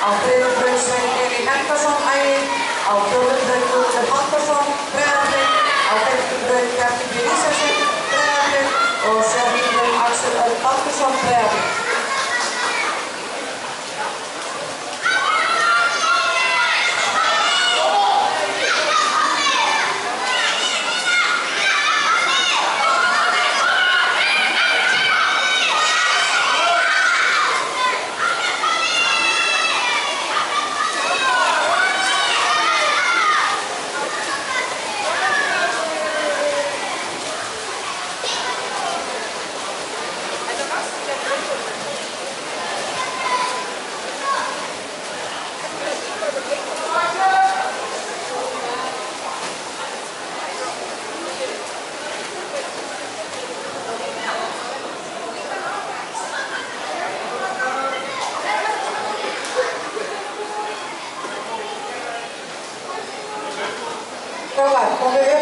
Á þriðju braut Sveinn Eli Helgason ægir, á fjórðu braut Guðmundur Halldórsson Breiðablik, á fimmtu braut Bjarki B. Ísaksen Breiðablik og sjöttu Axel Örn Baldursson Breiðablik. Komum við